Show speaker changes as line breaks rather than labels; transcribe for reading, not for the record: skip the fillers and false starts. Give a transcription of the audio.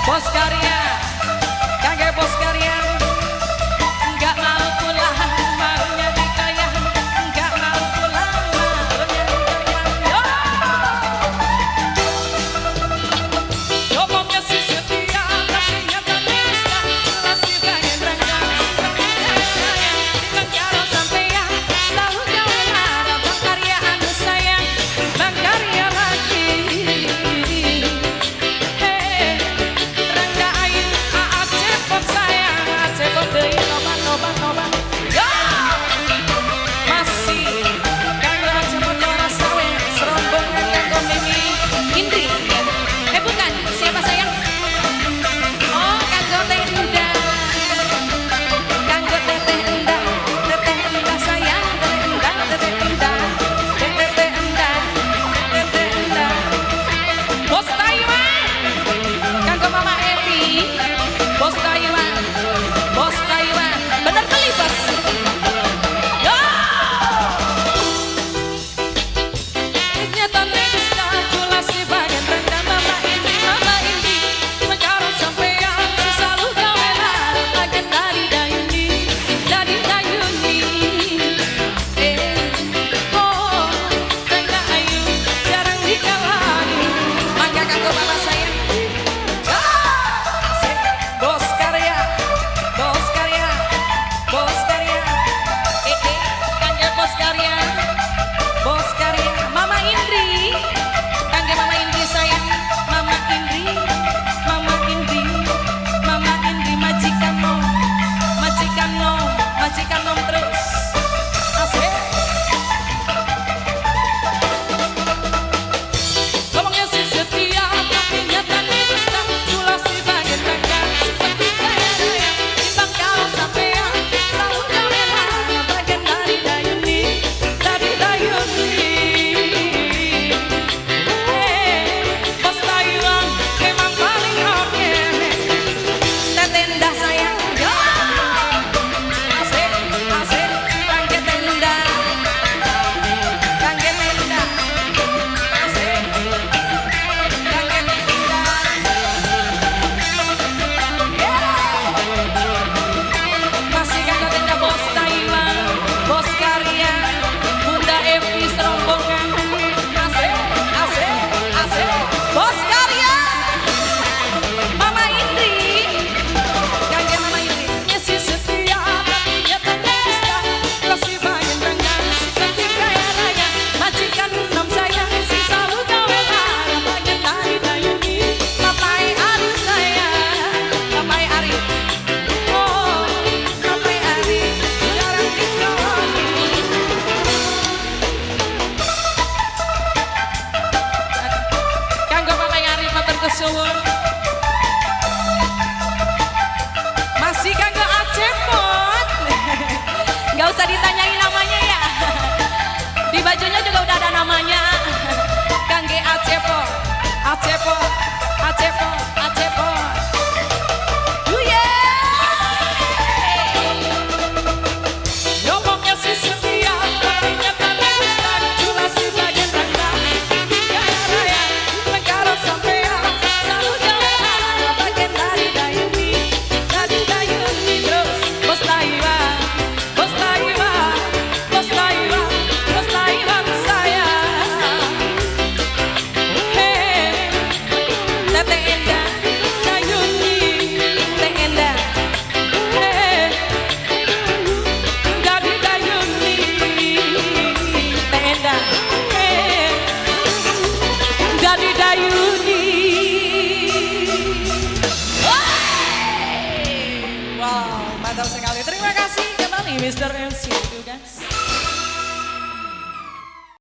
Bos karya, kagak bos karya, nggak mau pulang, maunya dikayang, nggak mau pulang, maunya dikayang. Ngomongnya si setia, tapi nyata bisa, masih pengen renggang, kalau sampean selalu jauh lara, bang karya anu sayang, bang karya lagi. Ternyata negus kalkulasi bagian rendah. Matur suwun. Masih kanggo Acepot. Nggak usah ditanyain namanya ya. Di bajunya juga udah ada namanya. Kangge Acepot, Acepot, Acepot, Acepot. Ngomongnya si setia, artinya tanda besar, jelas di bagian rendah. Gaya raya, negara sampean, selalu jauh bagian dari dayuni, terus bos Taiwan, bos Taiwan, bos Taiwan, bos Taiwan saya. Hey, Tete Enda, dayuni, Tete Enda. Hey. Dari Dayuni. Wow, mantap sekali. Terima kasih kembali Mr. MC, guys.